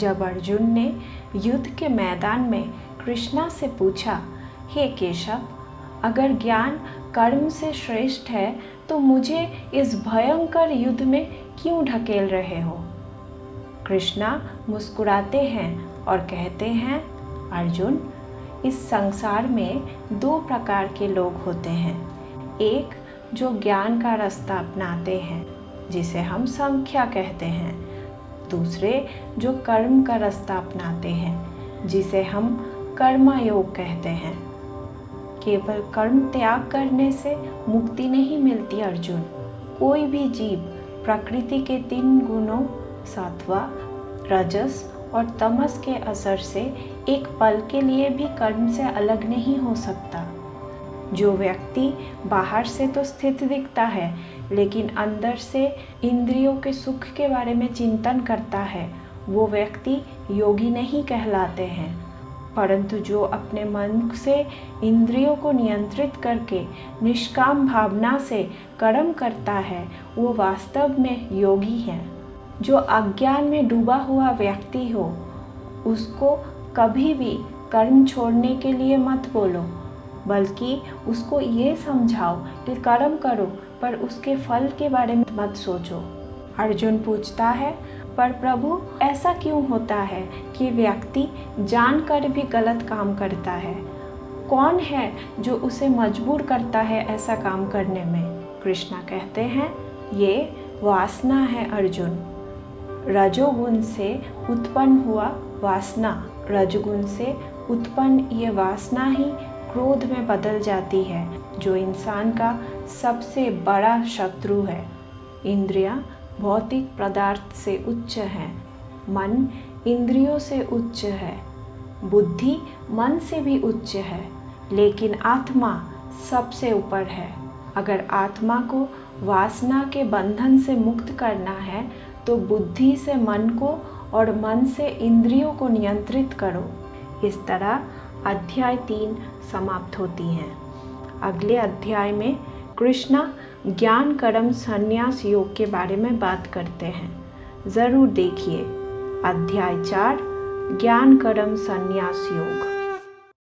जब अर्जुन ने युद्ध के मैदान में कृष्णा से पूछा, हे केशव, अगर ज्ञान कर्म से श्रेष्ठ है तो मुझे इस भयंकर युद्ध में क्यों ढकेल रहे हो? कृष्णा मुस्कुराते हैं और कहते हैं, अर्जुन, इस संसार में दो प्रकार के लोग होते हैं। एक जो ज्ञान का रास्ता अपनाते हैं, जिसे हम संख्या कहते हैं। दूसरे जो कर्म का रास्ता अपनाते हैं, जिसे हम कर्मयोग कहते हैं। केवल कर्म त्याग करने से मुक्ति नहीं मिलती अर्जुन। कोई भी जीव प्रकृति के 3 गुणों सत्व, रजस और तमस के असर से एक पल के लिए भी कर्म से अलग नहीं हो सकता। जो व्यक्ति बाहर से तो स्थित दिखता है, लेकिन अंदर से इंद्रियों के सुख के बारे में चिंतन करता है, वो व्यक्ति योगी नहीं कहलाते हैं। परंतु जो अपने मन से इंद्रियों को नियंत्रित करके निष्काम भावना से कर्म करता है, वो वास्तव में योगी है। जो अज्ञान में डूबा हुआ व्यक्ति हो, उसको कभी भी कर्म छोड़ने के लिए मत बोलो, बल्कि उसको ये समझाओ कि कर्म करो, पर उसके फल के बारे में मत सोचो। अर्जुन पूछता है, पर प्रभु, ऐसा क्यों होता है कि व्यक्ति जानकर भी गलत काम करता है? कौन है जो उसे मजबूर करता है ऐसा काम करने में? कृष्णा कहते हैं, ये वासना है अर्जुन। रजोगुण से उत्पन्न हुआ वासना, रजोगुण से उत्पन्न ये वासना ही क्रोध में बदल जाती है, जो इंसान का सबसे बड़ा शत्रु है। इंद्रियां भौतिक पदार्थ से उच्च है, मन इंद्रियों से उच्च है, बुद्धि मन से भी उच्च है, लेकिन आत्मा सबसे ऊपर है। अगर आत्मा को वासना के बंधन से मुक्त करना है तो बुद्धि से मन को और मन से इंद्रियों को नियंत्रित करो। इस तरह अध्याय 3 समाप्त होती हैं। अगले अध्याय में कृष्णा ज्ञान कर्म संन्यास योग के बारे में बात करते हैं। ज़रूर देखिए अध्याय 4 ज्ञान कर्म संन्यास योग।